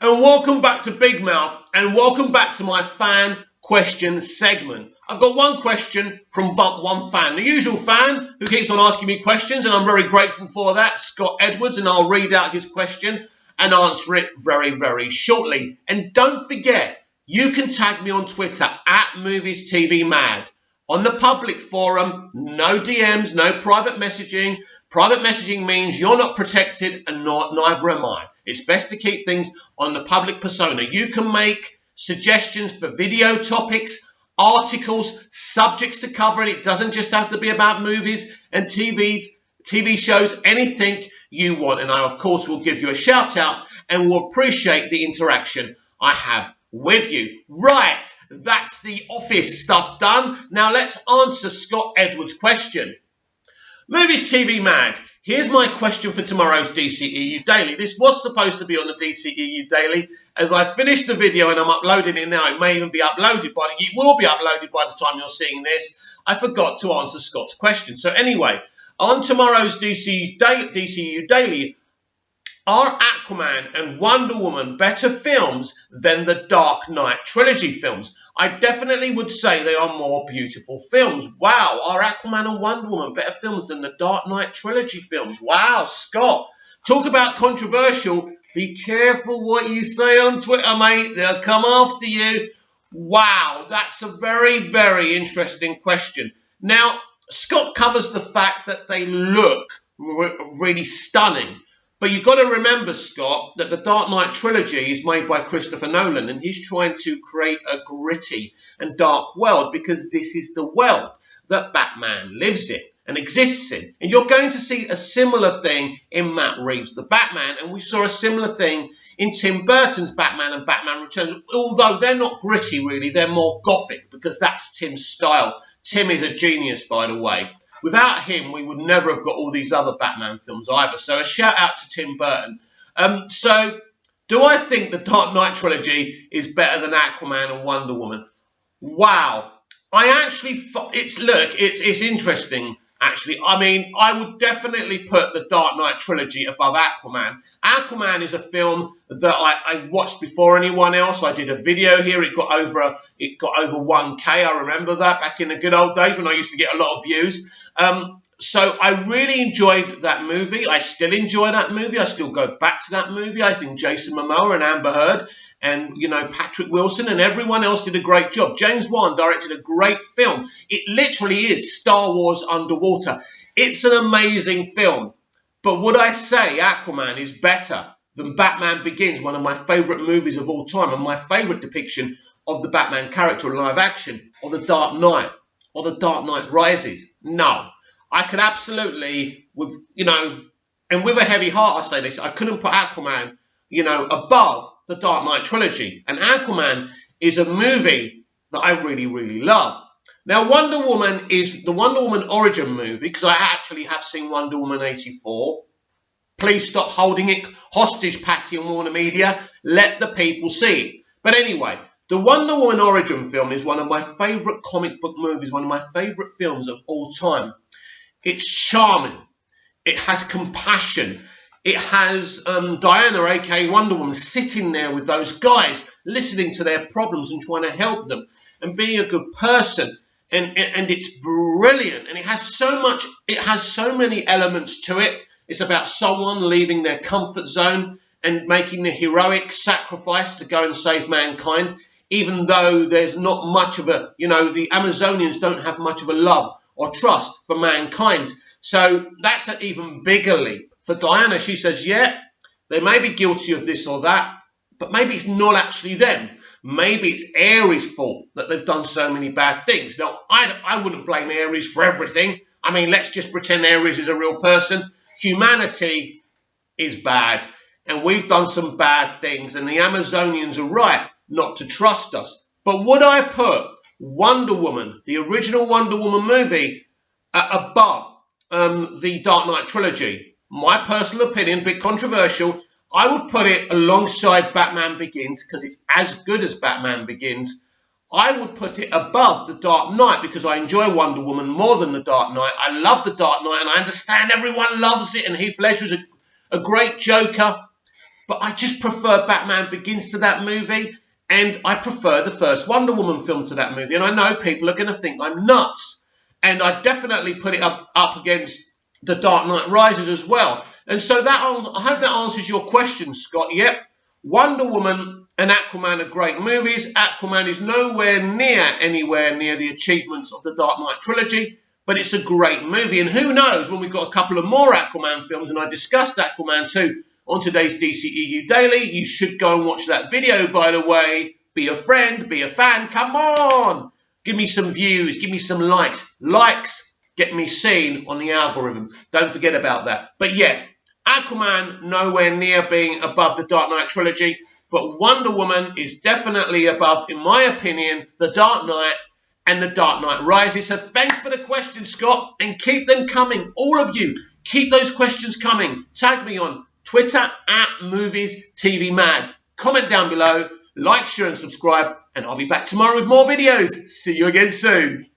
and welcome back to Big Mouth, and welcome back to my fan question segment. I've got one question from one fan, the usual fan who keeps on asking me questions, and I'm very grateful for that, Scott Edwards, and I'll read out his question and answer it very, very shortly. And don't forget, you can tag me on Twitter at MoviesTVMad. On the public forum, no DMs, no private messaging. Private messaging means you're not protected and neither am I. It's best to keep things on the public persona. You can make suggestions for video topics, articles, subjects to cover, and it doesn't just have to be about movies and TV shows, anything you want. And I, of course, will give you a shout out and will appreciate the interaction I have with you. Right, that's the office stuff done. Now let's answer Scott Edwards' question. Movies TV Mad. Here's my question for tomorrow's DCEU Daily. This was supposed to be on the DCEU Daily. As I finished the video and I'm uploading it now, it may even be uploaded it will be uploaded by the time you're seeing this. I forgot to answer Scott's question. So anyway, on tomorrow's DCEU Daily, are Aquaman and Wonder Woman better films than the Dark Knight trilogy films? I definitely would say they are more beautiful films. Wow, are Aquaman and Wonder Woman better films than the Dark Knight trilogy films? Wow, Scott. Talk about controversial. Be careful what you say on Twitter, mate. They'll come after you. Wow, that's a very, very interesting question. Now, Scott covers the fact that they look really stunning. But you've got to remember, Scott, that the Dark Knight trilogy is made by Christopher Nolan, and he's trying to create a gritty and dark world because this is the world that Batman lives in and exists in. And you're going to see a similar thing in Matt Reeves' The Batman, and we saw a similar thing in Tim Burton's Batman and Batman Returns, although they're not gritty, really. They're more gothic because that's Tim's style. Tim is a genius, by the way. Without him, we would never have got all these other Batman films either. So a shout out to Tim Burton. So do I think the Dark Knight trilogy is better than Aquaman and Wonder Woman? Wow. I actually, it's interesting, actually. I mean, I would definitely put the Dark Knight trilogy above Aquaman. Aquaman is a film that I watched before anyone else. I did a video here. It got over 1K. I remember that back in the good old days when I used to get a lot of views. So I really enjoyed that movie. I still enjoy that movie. I still go back to that movie. I think Jason Momoa and Amber Heard and, Patrick Wilson and everyone else did a great job. James Wan directed a great film. It literally is Star Wars underwater. It's an amazing film. But would I say Aquaman is better than Batman Begins, one of my favourite movies of all time and my favourite depiction of the Batman character in live action, or The Dark Knight, or The Dark Knight Rises? No. I could absolutely, with a heavy heart I say this, I couldn't put Aquaman, above the Dark Knight trilogy. And Aquaman is a movie that I really, really love. Now, Wonder Woman is the Wonder Woman origin movie, because I actually have seen Wonder Woman 84. Please stop holding it hostage, Patty and Warner Media. Let the people see it. But anyway, the Wonder Woman origin film is one of my favourite comic book movies, one of my favourite films of all time. It's charming. It has compassion. It has Diana, a.k.a. Wonder Woman, sitting there with those guys, listening to their problems and trying to help them and being a good person. And it's brilliant. And it has so many elements to it. It's about someone leaving their comfort zone and making the heroic sacrifice to go and save mankind, even though there's not much of the Amazonians don't have much of a love or trust for mankind. So that's an even bigger leap. For Diana, she says, yeah, they may be guilty of this or that, but maybe it's not actually them. Maybe it's Ares' fault that they've done so many bad things. Now, I wouldn't blame Ares for everything. I mean, let's just pretend Ares is a real person. Humanity is bad, and we've done some bad things, and the Amazonians are right not to trust us. But would I put Wonder Woman, the original Wonder Woman movie, above the Dark Knight trilogy? My personal opinion, a bit controversial, I would put it alongside Batman Begins because it's as good as Batman Begins. I would put it above The Dark Knight because I enjoy Wonder Woman more than The Dark Knight. I love The Dark Knight and I understand everyone loves it and Heath Ledger is a great Joker. but I just prefer Batman Begins to that movie, and I prefer the first Wonder Woman film to that movie. And I know people are going to think I'm nuts, and I definitely put it up against The Dark Knight Rises as well. And so I hope that answers your question, Scott. Yep, Wonder Woman and Aquaman are great movies. Aquaman is anywhere near the achievements of the Dark Knight trilogy, but it's a great movie. And who knows, when we've got a couple of more Aquaman films, and I discussed Aquaman 2 on today's DCEU Daily. You should go and watch that video, by the way. Be a friend, be a fan, come on! Give me some views, give me some likes. Likes get me seen on the algorithm. Don't forget about that. But yeah, Aquaman nowhere near being above the Dark Knight trilogy, but Wonder Woman is definitely above, in my opinion, the Dark Knight and the Dark Knight Rises. So thanks for the questions, Scott, and keep them coming. All of you, keep those questions coming. Tag me on Twitter @MoviesTVMad. Comment down below, like, share, and subscribe, and I'll be back tomorrow with more videos. See you again soon.